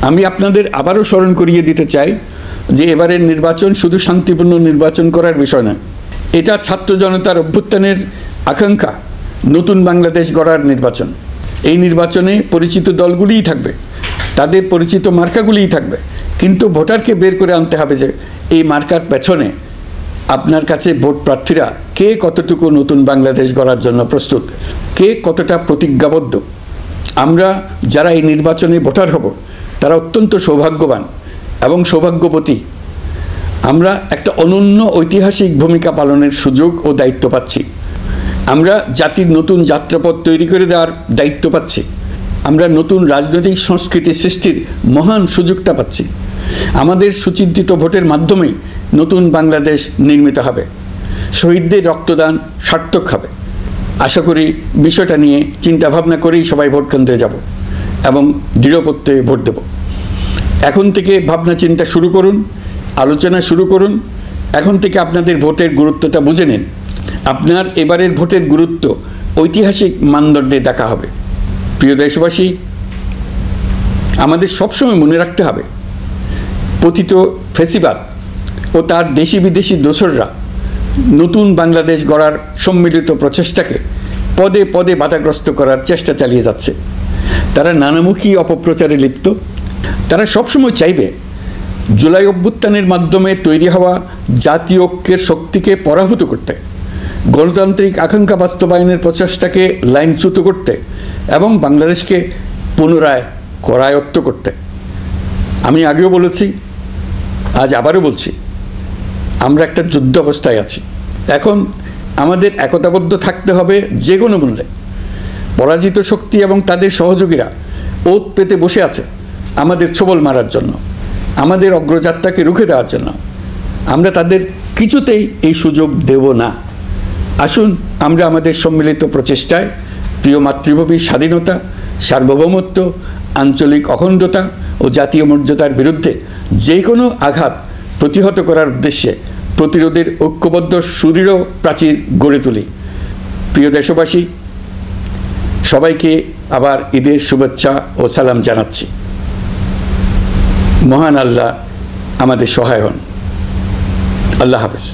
আমি আপনাদের আবারও স্মরণ করিয়ে দিতে চাই যে এবারের নির্বাচন শুধু শান্তিপূর্ণ নির্বাচন করার বিষয় নয়, এটা ছাত্র জনতার অভ্যুত্থানের আকাঙ্ক্ষা নতুন বাংলাদেশ গড়ার নির্বাচন। এই নির্বাচনে পরিচিত দলগুলিই থাকবে, তাদের পরিচিত মার্কাগুলিই থাকবে, কিন্তু ভোটারকে বের করে আনতে হবে যে এই মার্কার পেছনে আপনার কাছে ভোট প্রার্থীরা কে কতটুকু নতুন বাংলাদেশ গড়ার জন্য প্রস্তুত, কে কতটা প্রতিজ্ঞাবদ্ধ। আমরা যারা এই নির্বাচনে ভোটার হব তারা অত্যন্ত সৌভাগ্যবান এবং সৌভাগ্যবতী। আমরা একটা অনন্য ঐতিহাসিক ভূমিকা পালনের সুযোগ ও দায়িত্ব পাচ্ছি। আমরা জাতির নতুন যাত্রাপথ তৈরি করে দেওয়ার দায়িত্ব পাচ্ছি। আমরা নতুন রাজনৈতিক সংস্কৃতি সৃষ্টির মহান সুযোগটা পাচ্ছি। আমাদের সুচিন্তিত ভোটের মাধ্যমেই নতুন বাংলাদেশ নির্মিত হবে, শহীদদের রক্তদান সার্থক হবে। আশা করি বিষয়টা নিয়ে চিন্তাভাবনা করেই সবাই ভোট কেন্দ্রে যাব এবং দৃঢ়প্রত্যয়ে ভোট দেব। এখন থেকে ভাবনা চিন্তা শুরু করুন, আলোচনা শুরু করুন। এখন থেকে আপনাদের ভোটের গুরুত্বটা বুঝে নিন। আপনার এবারের ভোটের গুরুত্ব ঐতিহাসিক মানদণ্ডে দেখা হবে। প্রিয় দেশবাসী, আমাদের সবসময় মনে রাখতে হবে পতিত ফ্যাসিবাদ ও তার দেশি বিদেশি দোসররা নতুন বাংলাদেশ গড়ার সম্মিলিত প্রচেষ্টাকে পদে পদে বাধাগ্রস্ত করার চেষ্টা চালিয়ে যাচ্ছে। তারা নানামুখী অপপ্রচারে লিপ্ত। তারা সবসময় চাইবে জুলাই অভ্যুত্থানের মাধ্যমে তৈরি হওয়া জাতীয় ঐক্যের শক্তিকে পরাভূত করতে, গণতান্ত্রিক আকাঙ্ক্ষা বাস্তবায়নের প্রচেষ্টাকে লাইনচ্যুত করতে এবং বাংলাদেশকে পুনরায় করায়ত্ত করতে। আমি আগেও বলেছি, আজ আবারও বলছি, আমরা একটা যুদ্ধ অবস্থায় আছি। এখন আমাদের একতাবদ্ধ থাকতে হবে যে কোনো মূল্যে। পরাজিত শক্তি এবং তাদের সহযোগীরা ওত পেতে বসে আছে আমাদের ছোবল মারার জন্য, আমাদের অগ্রযাত্রাকে রুখে দেওয়ার জন্য। আমরা তাদের কিছুতেই এই সুযোগ দেব না। আসুন আমরা আমাদের সম্মিলিত প্রচেষ্টায় প্রিয় মাতৃভূমির স্বাধীনতা, সার্বভৌমত্ব, আঞ্চলিক অখণ্ডতা ও জাতীয় মর্যাদার বিরুদ্ধে যে কোনো আঘাত প্রতিহত করার উদ্দেশ্যে প্রতিরোধের ঐক্যবদ্ধ সুদৃঢ় প্রাচীর গড়ে তুলি। প্রিয় দেশবাসী, সবাইকে আবার ঈদের শুভেচ্ছা ও সালাম জানাচ্ছি। মহান আল্লাহ আমাদের সহায় হন। আল্লাহ হাফেজ।